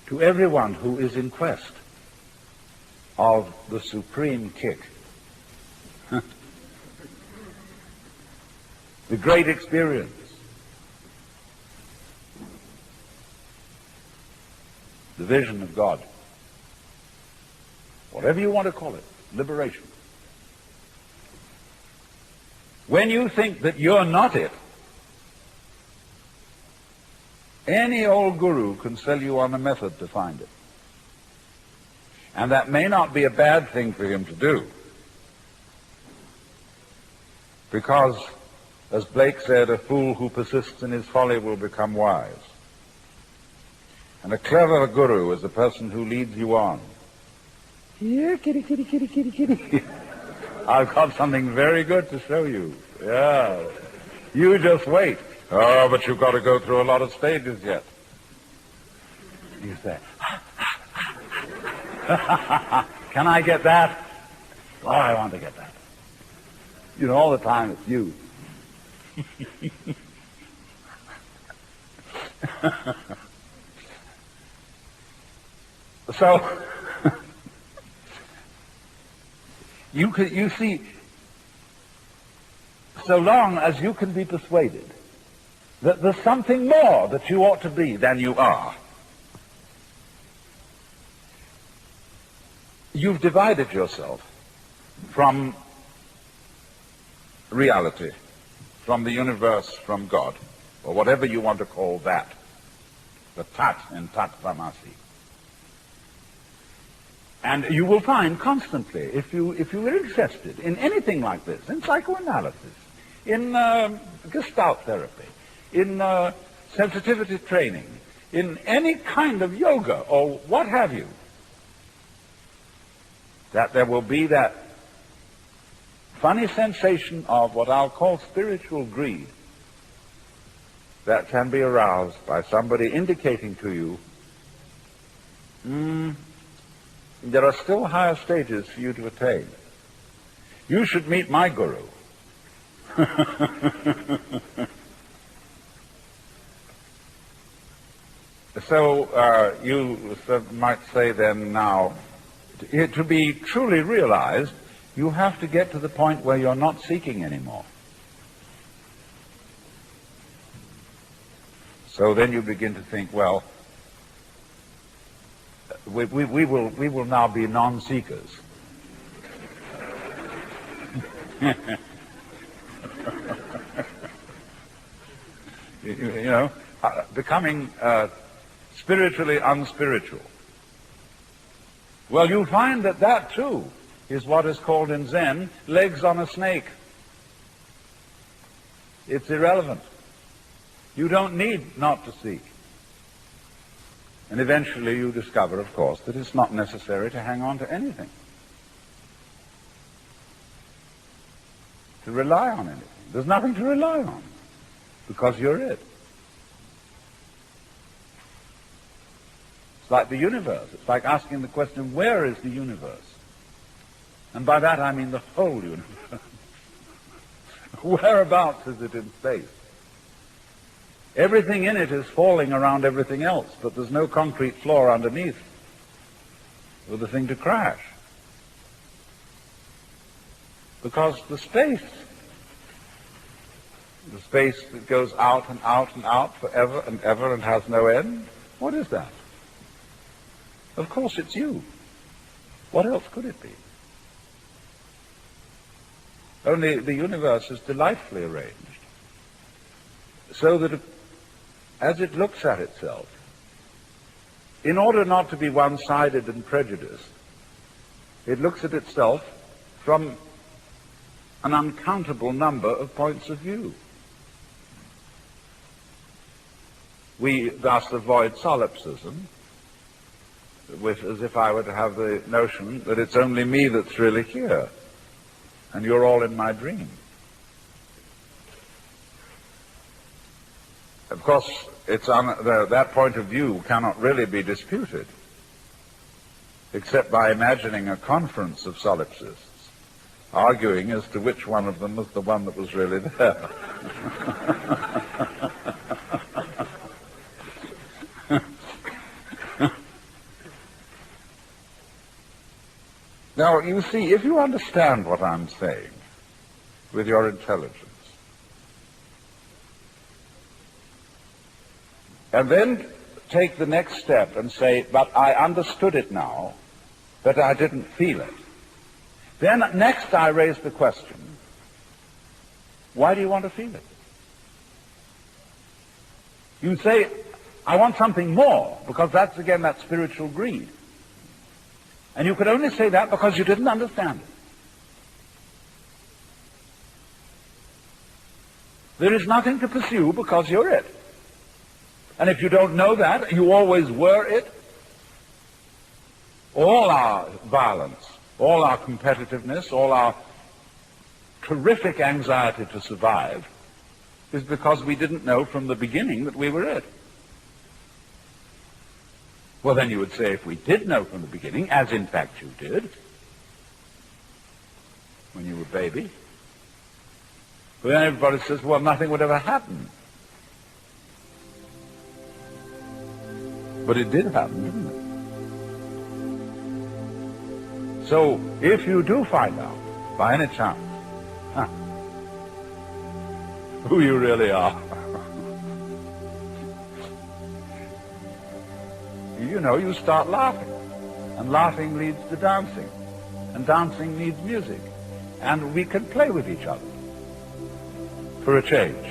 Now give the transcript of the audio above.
to everyone who is in quest of the supreme kick, the great experience, the vision of God, whatever you want to call it, liberation. When you think that you're not it, any old guru can sell you on a method to find it. And that may not be a bad thing for him to do. Because, as Blake said, a fool who persists in his folly will become wise. And a clever guru is a person who leads you on. Here, kitty, kitty, kitty, kitty, kitty. I've got something very good to show you. Yeah. You just wait. Oh, but you've got to go through a lot of stages yet. You say, can I get that? Oh, I want to get that. You know, all the time it's you. So, you see, so long as you can be persuaded that there's something more that you ought to be than you are, you've divided yourself from reality, from the universe, from God, or whatever you want to call that, the Tat in Tat Tvam Asi. And you will find constantly, if you are interested in anything like this, in psychoanalysis, in Gestalt therapy, in sensitivity training, in any kind of yoga or what have you, that there will be that funny sensation of what I'll call spiritual greed that can be aroused by somebody indicating to you, there are still higher stages for you to attain. You should meet my guru. So you might say then now, to be truly realized, you have to get to the point where you're not seeking anymore. So then you begin to think, well, we will now be non-seekers. you know, becoming spiritually unspiritual. Well, you'll find that that too is what is called in Zen legs on a snake. It's irrelevant. You don't need not to seek. And eventually you discover, of course, that it's not necessary to hang on to anything, to rely on anything. There's nothing to rely on, because you're it. It's like the universe. It's like asking the question, where is the universe? And by that I mean the whole universe. Whereabouts is it in space? Everything in it is falling around everything else, but there's no concrete floor underneath for the thing to crash. Because the space that goes out and out and out forever and ever and has no end, what is that? Of course it's you. What else could it be? Only the universe is delightfully arranged so that as it looks at itself, in order not to be one-sided and prejudiced, it looks at itself from an uncountable number of points of view. We thus avoid solipsism, as if I were to have the notion that it's only me that's really here, and you're all in my dream. Of course, that point of view cannot really be disputed, except by imagining a conference of solipsists, arguing as to which one of them was the one that was really there. Now, you see, if you understand what I'm saying with your intelligence, and then take the next step and say, but I understood it now, but I didn't feel it. Then next I raise the question, why do you want to feel it? You say, I want something more, because that's again that spiritual greed. And you could only say that because you didn't understand it. There is nothing to pursue because you're it. And if you don't know that, you always were it. All our violence, all our competitiveness, all our terrific anxiety to survive is because we didn't know from the beginning that we were it. Well, then you would say, if we did know from the beginning, as in fact you did, when you were a baby, well, then everybody says, well, nothing would ever happen. But it did happen, didn't it? So, if you do find out, by any chance, who you really are, you know, you start laughing. And laughing leads to dancing. And dancing needs music. And we can play with each other for a change.